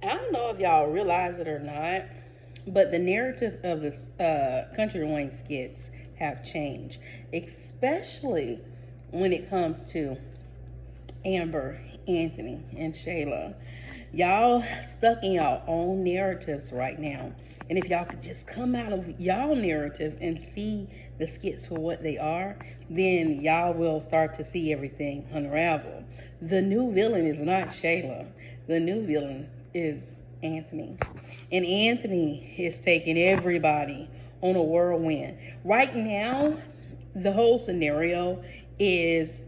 I don't know if y'all realize it or not, but the narrative of this Country Wayne skits have changed, especially when it comes to Amber, Anthony, and Shayla. Y'all stuck in y'all own narratives right now. And if y'all could just come out of y'all narrative and see the skits for what they are, then y'all will start to see everything unravel. The new villain is not Shayla. The new villain is Anthony. And Anthony is taking everybody on a whirlwind. Right now, the whole scenario is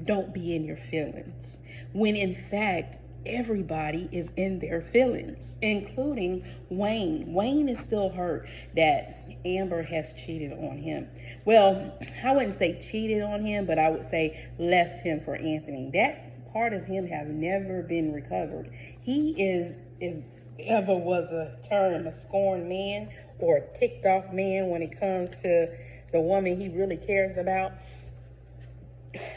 don't be in your feelings. When in fact, everybody is in their feelings, including Wayne. Wayne is still hurt that Amber has cheated on him. Well, I wouldn't say cheated on him, but I would say left him for Anthony. That part of him have never been recovered. He is, if ever was a term, a scorned man or a ticked off man when it comes to the woman he really cares about.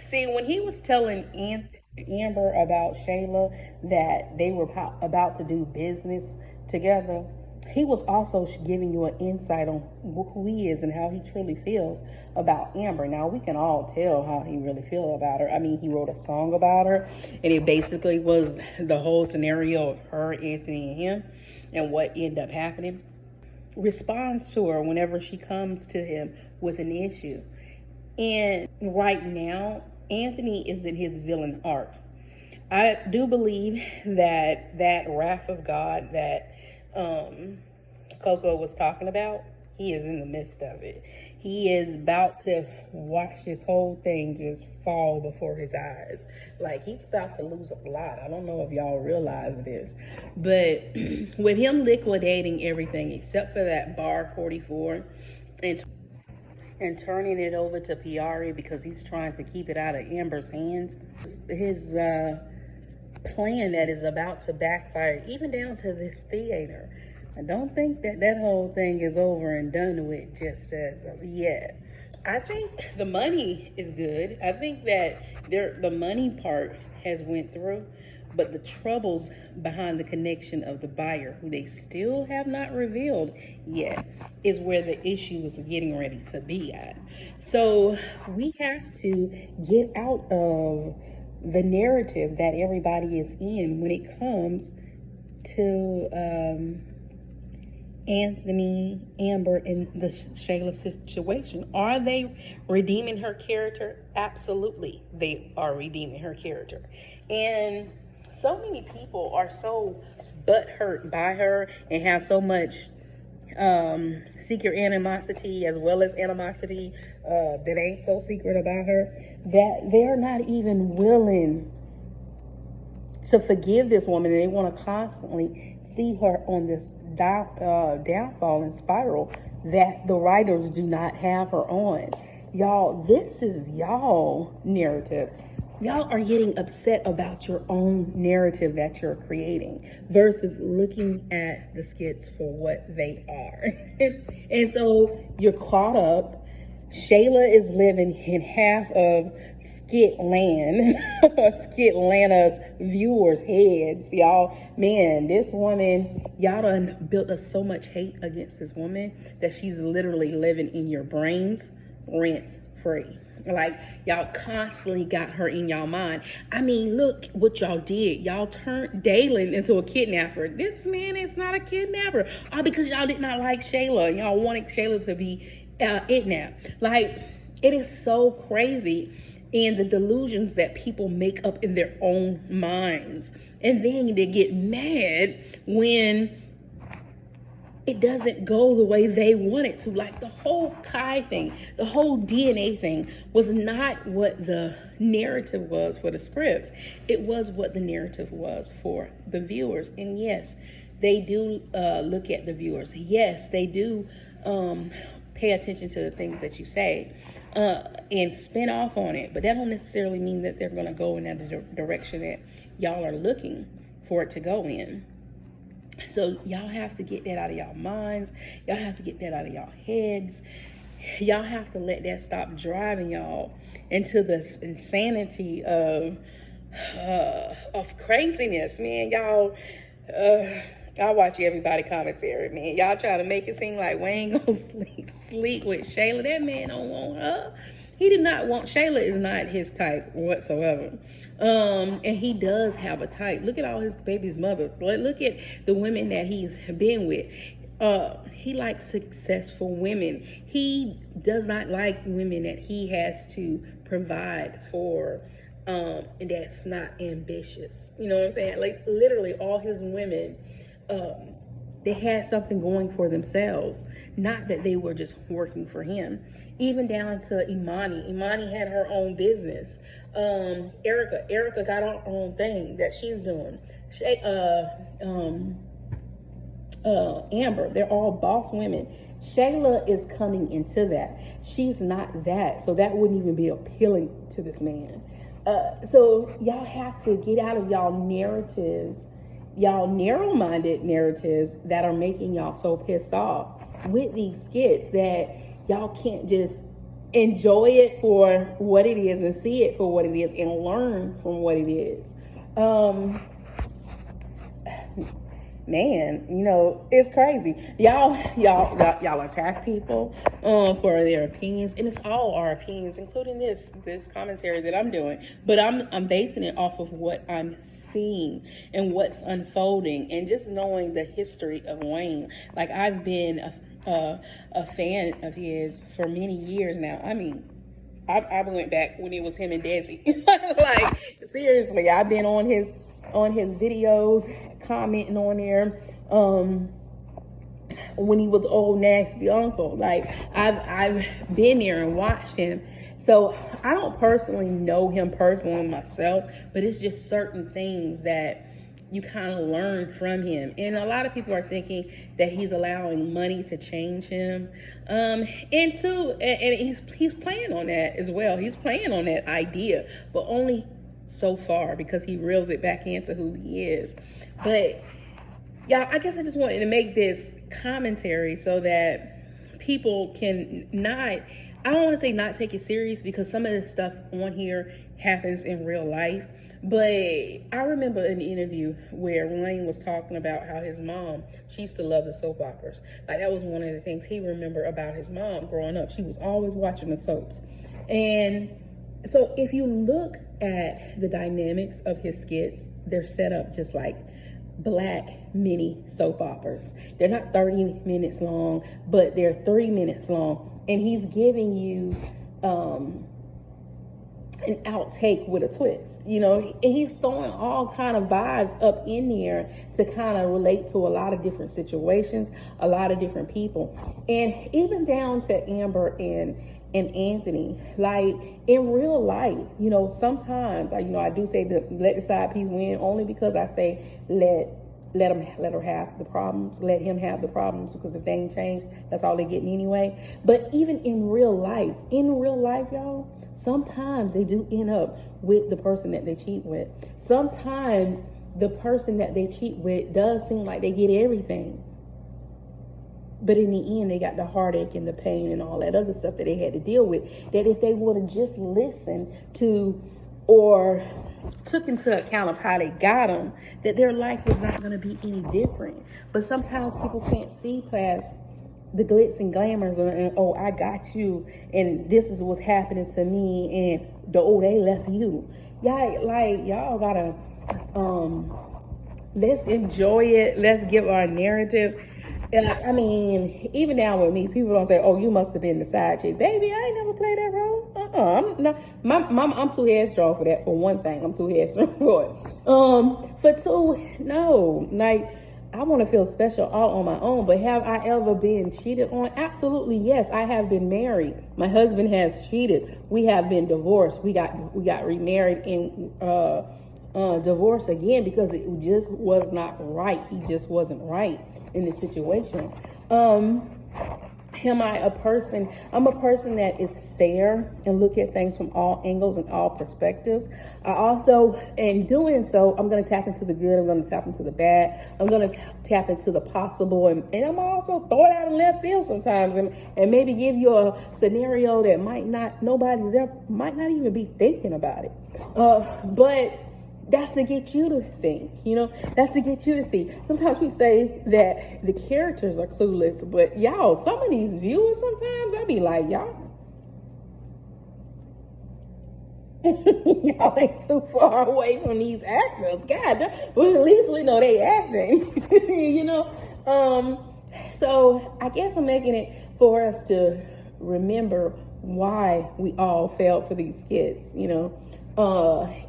See, when he was telling Amber about Shayla that they were about to do business together, he was also giving you an insight on who he is and how he truly feels about Amber. Now, we can all tell how he really feels about her. I mean, he wrote a song about her, and it basically was the whole scenario of her, Anthony, and him, and what ended up happening. Responds to her whenever she comes to him with an issue. And right now, Anthony is in his villain arc. I do believe that wrath of God that Coco was talking about, he is in the midst of it. He is about to watch this whole thing just fall before his eyes. Like, he's about to lose a lot. I don't know if y'all realize this, but with him liquidating everything except for that bar 44 and turning it over to Piari because he's trying to keep it out of Amber's hands. His plan that is about to backfire, even down to this theater. I don't think that whole thing is over and done with just as of yet. I think the money is good. I think that the money part has went through, but the troubles behind the connection of the buyer, who they still have not revealed yet, is where the issue is getting ready to be at. So we have to get out of the narrative that everybody is in when it comes to Anthony, Amber, and the Shayla situation. Are they redeeming her character? Absolutely, they are redeeming her character. And so many people are so butthurt by her and have so much secret animosity as well as animosity that ain't so secret about her, that they're not even willing to forgive this woman, and they want to constantly see her on this downfall and spiral that the writers do not have her on. Y'all, this is y'all narrative. Y'all are getting upset about your own narrative that you're creating versus looking at the skits for what they are. And so you're caught up. Shayla is living in half of SkitLand, SkitLanta's viewers' heads. Y'all, man, this woman, y'all done built up so much hate against this woman that she's literally living in your brains rent free. Like, y'all constantly got her in y'all mind. I mean, look what y'all did. Y'all turned Dalen into a kidnapper. This man is not a kidnapper. All because y'all did not like Shayla. And y'all wanted Shayla to be kidnapped. Like, it is so crazy. And the delusions that people make up in their own minds. And then they get mad when it doesn't go the way they want it to. Like, the whole Kai thing, the whole DNA thing was not what the narrative was for the scripts. It was what the narrative was for the viewers. And yes, they do look at the viewers. Yes, they do pay attention to the things that you say and spin off on it. But that don't necessarily mean that they're going to go in that direction that y'all are looking for it to go in. So y'all have to get that out of y'all minds. Y'all have to get that out of y'all heads. Y'all have to let that stop driving y'all into this insanity of craziness, man. Y'all, I watch everybody commentary, man. Y'all trying to make it seem like Wayne gonna sleep with Shayla. That man don't want her. He did not want Shayla. Is not his type whatsoever. And he does have a type. Look at all his baby's mothers. Look at the women that he's been with. He likes successful women. He does not like women that he has to provide for. And that's not ambitious. You know what I'm saying? Like literally all his women, they had something going for themselves. Not that they were just working for him. Even down to Imani. Imani had her own business. Erica got her own thing that she's doing. Amber, they're all boss women. Shayla is coming into that. She's not that. So that wouldn't even be appealing to this man. So y'all have to get out of y'all narratives, y'all narrow-minded narratives that are making y'all so pissed off with these skits that y'all can't just enjoy it for what it is and see it for what it is and learn from what it is. Man, you know, it's crazy. Y'all attack people for their opinions, and it's all our opinions, including this commentary that I'm doing. But I'm basing it off of what I'm seeing and what's unfolding, and just knowing the history of Wayne. Like I've been a fan of his for many years now. I mean, I went back when it was him and Desi. Like seriously, I've been on his videos, commenting on there, when he was old nasty uncle. Like I've been there and watched him. So I don't personally know him personally myself, but it's just certain things that you kind of learn from him. And a lot of people are thinking that he's allowing money to change him. And he's playing on that as well. He's playing on that idea, but only so far, because he reels it back into who he is. But y'all, I guess I just wanted to make this commentary so that people can not, I don't want to say not take it serious, because some of this stuff on here happens in real life. But I remember an interview where Wayne was talking about how his mom, she used to love the soap operas. Like that was one of the things he remembered about his mom growing up. She was always watching the soaps. And so if you look at the dynamics of his skits, they're set up just like black mini soap operas. They're not 30 minutes long, but they're 3 minutes long. And he's giving you an outtake with a twist. You know, he's throwing all kind of vibes up in there to kind of relate to a lot of different situations, a lot of different people. And even down to Amber and Anthony, like in real life, you know, sometimes I do say that let the side piece win, only because I say let her have the problems, let him have the problems, because if they ain't changed, that's all they getting anyway. But even in real life, y'all, sometimes they do end up with the person that they cheat with. Sometimes the person that they cheat with does seem like they get everything. But in the end, they got the heartache and the pain and all that other stuff that they had to deal with. That if they would have just listened to or took into account of how they got them, that their life was not going to be any different. But sometimes people can't see past the glitz and glamours and oh, I got you, and this is what's happening to me, and they left you. Y'all gotta let's enjoy it. Let's give our narratives. I mean, even now with me, people don't say, "Oh, you must have been the side chick." Baby, I ain't never played that role. I'm too headstrong for that. For one thing, I'm too headstrong for it. For two, no. Like, I want to feel special all on my own. But have I ever been cheated on? Absolutely, yes. I have been married. My husband has cheated. We have been divorced. We got remarried and divorced again because it just was not right. He just wasn't right in the situation. Am I a person? I'm a person that is fair and look at things from all angles and all perspectives. I also, in doing so, I'm going to tap into the good. I'm going to tap into the bad. I'm going to tap into the possible. And I'm also throw it out in left field sometimes and maybe give you a scenario that might not even be thinking about it. But That's to get you to think, that's to get you to see. Sometimes we say that the characters are clueless, but y'all, some of these viewers, sometimes I be like, y'all y'all ain't too far away from these actors. God, well, at least we know they acting, So I guess I'm making it for us to remember why we all failed for these skits,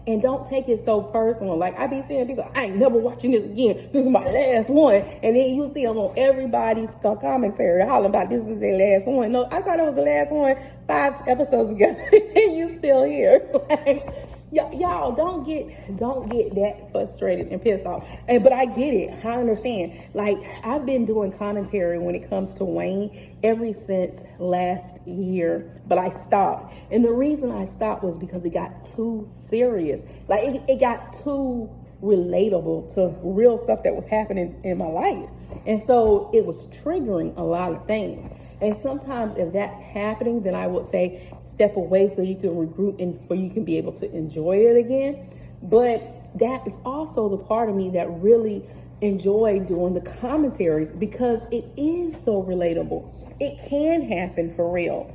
and don't take it so personal. Like I be saying, people, I ain't never watching this again. This is my last one, and then you see them on everybody's commentary hollering about this is their last one. No, I thought it was the last one 5 episodes ago, and you still here. Like, y'all don't get that frustrated and pissed off. But I get it. I understand. Like I've been doing commentary when it comes to Wayne ever since last year, but I stopped. And the reason I stopped was because it got too serious. Like it got too relatable to real stuff that was happening in my life. And so it was triggering a lot of things. And sometimes if that's happening, then I would say step away so you can regroup and so you can be able to enjoy it again. But that is also the part of me that really enjoy doing the commentaries because it is so relatable. It can happen for real.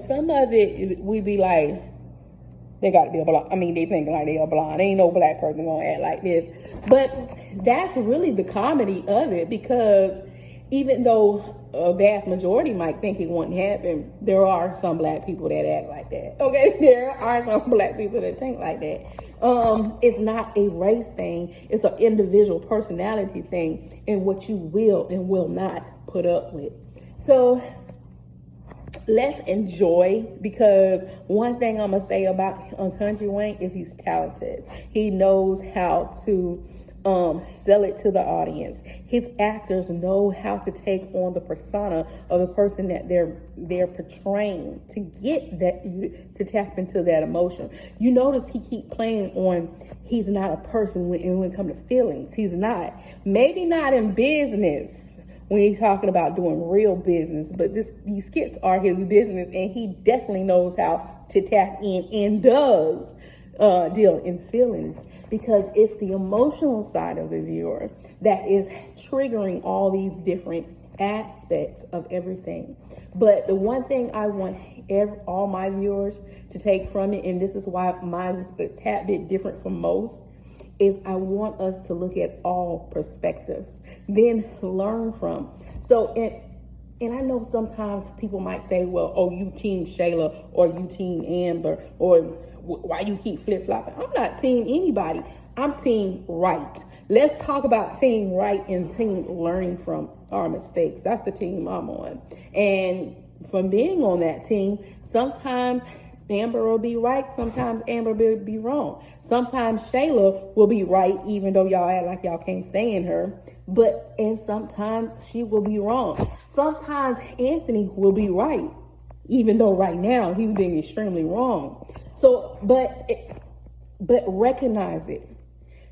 Some of it we be like, they got to be a blonde. I mean, they think like they are blonde. Ain't no black person gonna act like this. But that's really the comedy of it, because even though a vast majority might think it wouldn't happen, there are some black people that act like that. Okay, there are some black people that think like that. It's not a race thing. It's an individual personality thing, and what you will and will not put up with. So let's enjoy, because one thing I'm gonna say about Kountry Wayne is he's talented. He knows how to sell it to the audience. His actors know how to take on the persona of the person that they're portraying to get that, to tap into that emotion. You notice he keep playing on he's not a person when it comes to feelings. He's not. Maybe not in business when he's talking about doing real business, but these skits are his business, and he definitely knows how to tap in and does deal in feelings, because it's the emotional side of the viewer that is triggering all these different aspects of everything. But the one thing I want all my viewers to take from it, and this is why mine is a tad bit different from most, is I want us to look at all perspectives, then learn from. So, and I know sometimes people might say, well, oh, you team Shayla, or you team Amber, or why you keep flip-flopping. I'm not team anybody. I'm team right. Let's talk about team right and team learning from our mistakes. That's the team I'm on. And from being on that team, sometimes Amber will be right. Sometimes Amber will be wrong. Sometimes Shayla will be right, even though y'all act like y'all can't stand her. And sometimes she will be wrong. Sometimes Anthony will be right, even though right now he's being extremely wrong. So, but recognize it.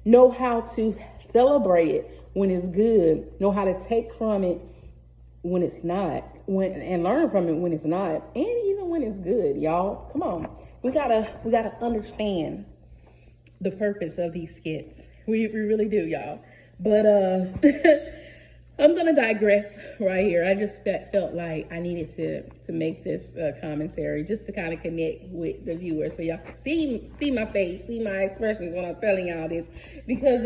Know how to celebrate it when it's good. Know how to take from it when it's not, and learn from it when it's not, and even when it's good, y'all. Come on. We gotta understand the purpose of these skits. We really do, y'all. But I'm gonna digress right here. I just felt like I needed to make this commentary just to kind of connect with the viewers, so y'all can see my face, see my expressions when I'm telling y'all this, because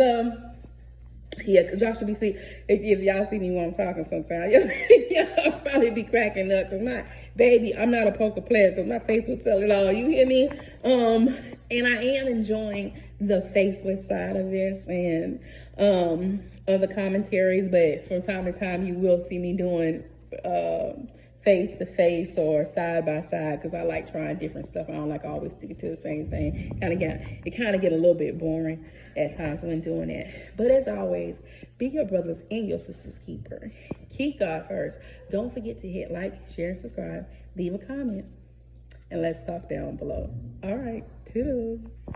yeah, because y'all should be see if y'all see me when I'm talking sometimes, y'all probably be cracking up, because my baby, I'm not a poker player, because my face will tell it all. You hear me? And I am enjoying the faceless side of this and of the commentaries, but from time to time you will see me doing face to face or side by side, because I like trying different stuff. I don't like always sticking to the same thing. It kind of get a little bit boring at times when doing it. But as always, be your brothers and your sisters keeper. Keep God first. Don't forget to hit like, share, and subscribe. Leave a comment, and let's talk down below. All right, toodles.